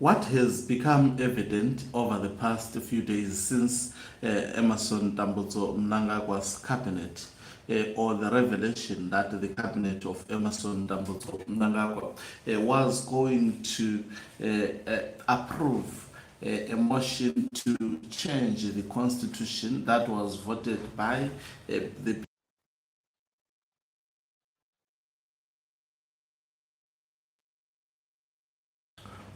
What has become evident over the past few days since Emmerson Tambutso Mnangagwa's cabinet, or the revelation that the cabinet of Emmerson Tambutso Mnangagwa was going to approve a motion to change the constitution that was voted by the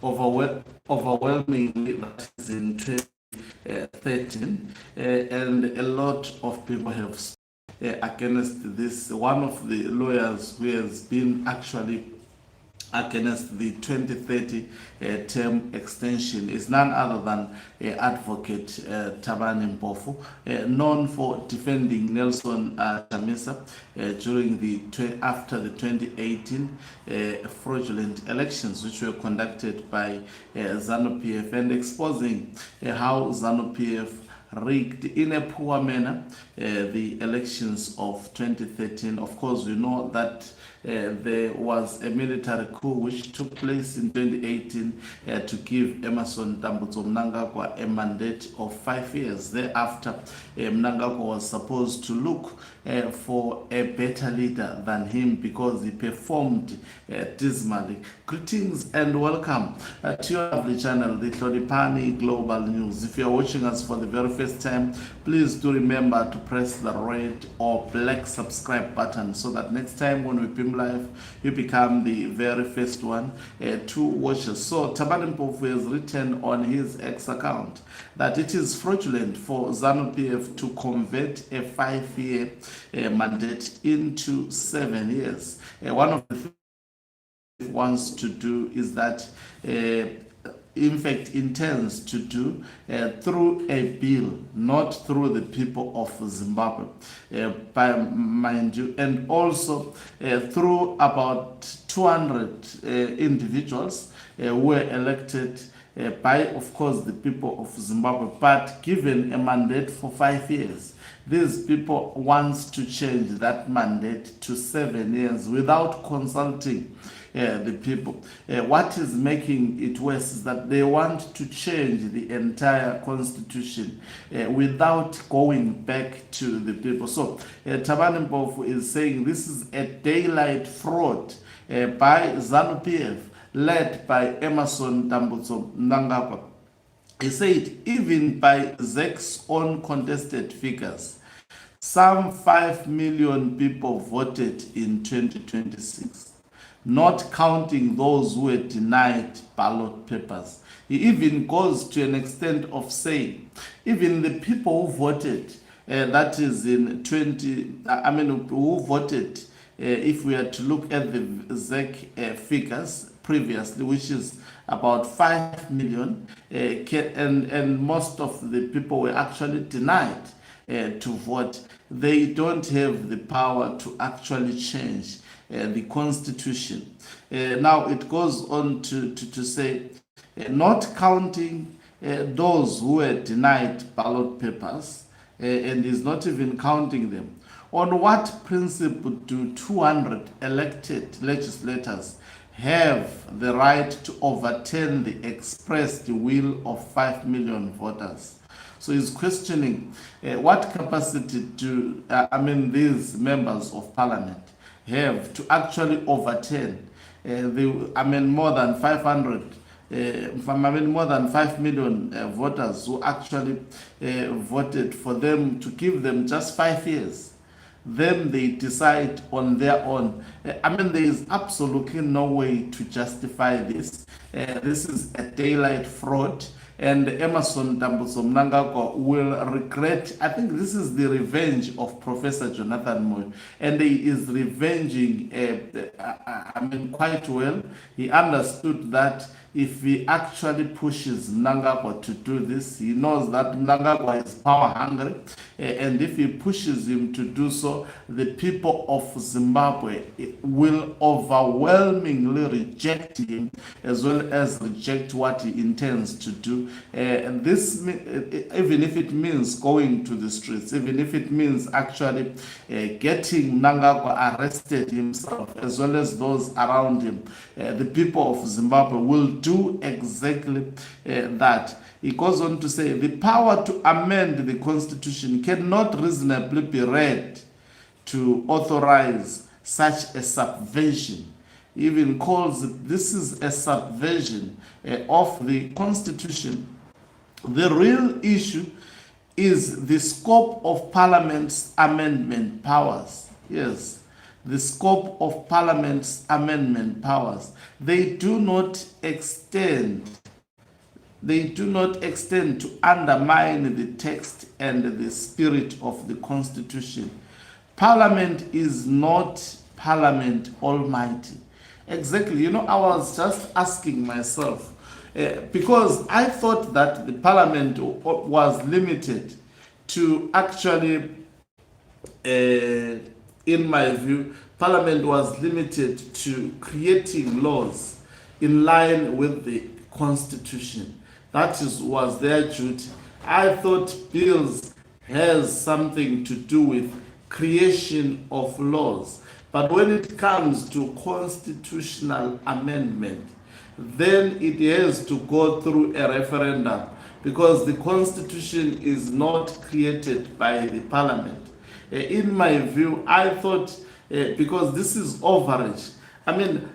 overwhelmingly, that is in 2013, and a lot of people have against this. One of the lawyers who has been actually against the 2030 term extension is none other than advocate Thabani Mpofu, known for defending Nelson Chamisa during after the 2018 fraudulent elections, which were conducted by ZANU PF, and exposing how ZANU PF rigged in a poor manner the elections of 2013. Of course, we know that there was a military coup which took place in 2018 to give Emmerson Tambutso Mnangagwa a mandate of 5 years. Thereafter, Mnangagwa was supposed to look for a better leader than him because he performed dismally. Greetings and welcome to your lovely channel, the Thabani Global News. If you are watching us for the very first time, please do remember to press the red or black subscribe button so that next time when we film live, you become the very first one to watch us. So Thabani Mpofu has written on his X account that it is fraudulent for ZANU PF to convert a 5-year mandate into 7 years. One of the things it wants to do is that in fact intends to do through a bill, not through the people of Zimbabwe, by mind you, and also through about 200 individuals who were elected by, of course, the people of Zimbabwe, but given a mandate for 5 years. These people want to change that mandate to 7 years without consulting the people. What is making it worse is that they want to change the entire constitution without going back to the people. So Thabani Mpofu is saying this is a daylight fraud by ZANU PF, led by Emmerson Tambutso Mnangagwa. He said even by ZEC's own contested figures, some 5 million people voted in 2026. Not counting those who were denied ballot papers. He even goes to an extent of saying, even the people who voted, that is in who voted, if we are to look at the ZEC figures previously, which is about 5 million, and most of the people were actually denied to vote. They don't have the power to actually change the constitution. Now it goes on to say, not counting those who were denied ballot papers, and is not even counting them. On what principle do 200 elected legislators have the right to overturn the expressed will of 5 million voters? So he's questioning what capacity do these members of parliament have to actually overturn more than 500 more than 5 million voters who actually voted for them to give them just 5 years. Then they decide on their own. There is absolutely no way to justify this. This is a daylight fraud. And Emmerson Tambutso Mnangagwa will regret. I think this is the revenge of Professor Jonathan Moyo, and he is revenging quite well. He understood that if he actually pushes Mnangagwa to do this, he knows that Mnangagwa is power hungry, and if he pushes him to do so, the people of Zimbabwe will overwhelmingly reject him, as well as reject what he intends to do. And this, even if it means going to the streets, even if it means actually getting Mnangagwa arrested himself, as well as those around him, the people of Zimbabwe will do exactly that. He goes on to say, the power to amend the Constitution cannot reasonably be read to authorize such a subversion. He even calls it, this is a subversion of the Constitution. The real issue is the scope of Parliament's amendment powers. Yes, the scope of Parliament's amendment powers. They do not extend to undermine the text and the spirit of the Constitution. Parliament is not Parliament Almighty. Exactly. You know, I was just asking myself, because I thought that the Parliament was limited to actually, in my view, Parliament was limited to creating laws in line with the Constitution. That was their duty. I thought bills has something to do with creation of laws. But when it comes to constitutional amendment, then it has to go through a referendum, because the Constitution is not created by the Parliament. In my view, I thought, because this is overreach, I mean,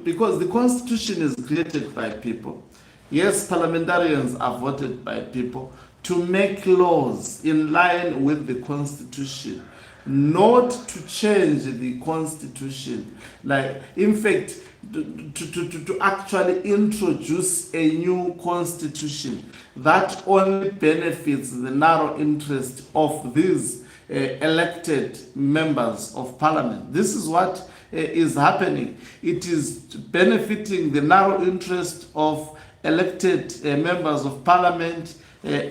because the Constitution is created by people. Yes, parliamentarians are voted by people to make laws in line with the Constitution, not to change the Constitution. Like, in fact, to actually introduce a new constitution that only benefits the narrow interest of these elected members of parliament. This is what is happening. It is benefiting the narrow interest of elected members of parliament,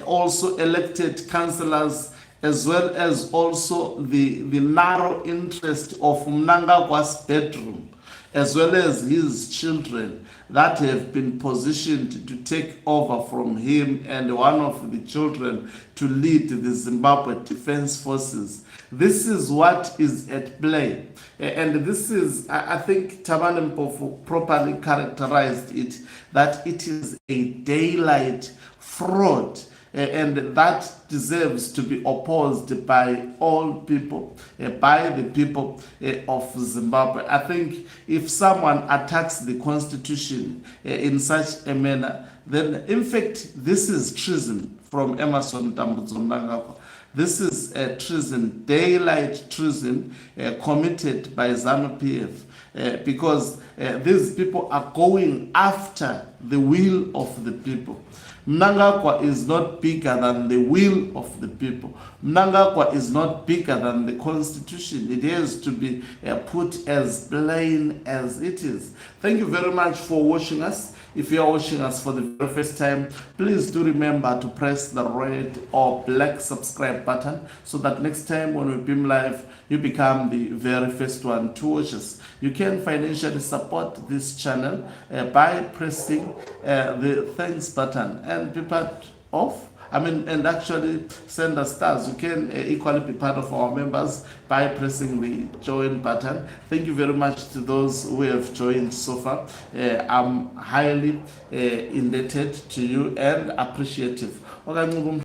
also elected councillors, as well as also the narrow interest of Mnangagwa's bedroom, as well as his children that have been positioned to take over from him and one of the children to lead the Zimbabwe Defense Forces. This is what is at play. And this is, I think Thabani Mpofu properly characterized it, that it is a daylight fraud, and that deserves to be opposed by all people, by the people of Zimbabwe. I think if someone attacks the Constitution in such a manner, then in fact this is treason from Emerson Tambudzo Mnangagwa. This is a treason, daylight treason committed by ZANU PF, because these people are going after the will of the people. Mnangagwa is not bigger than the will of the people. Mnangagwa is not bigger than the Constitution. It has to be put as plain as it is. Thank you very much for watching us. If you are watching us for the very first time, please do remember to press the red or black subscribe button, so that next time when we beam live, you become the very first one to watch us. You can financially support this channel by pressing the thanks button and be part of, and actually send us stars. You can equally be part of our members by pressing the join button. Thank you very much to those who have joined so far. I'm highly indebted to you and appreciative.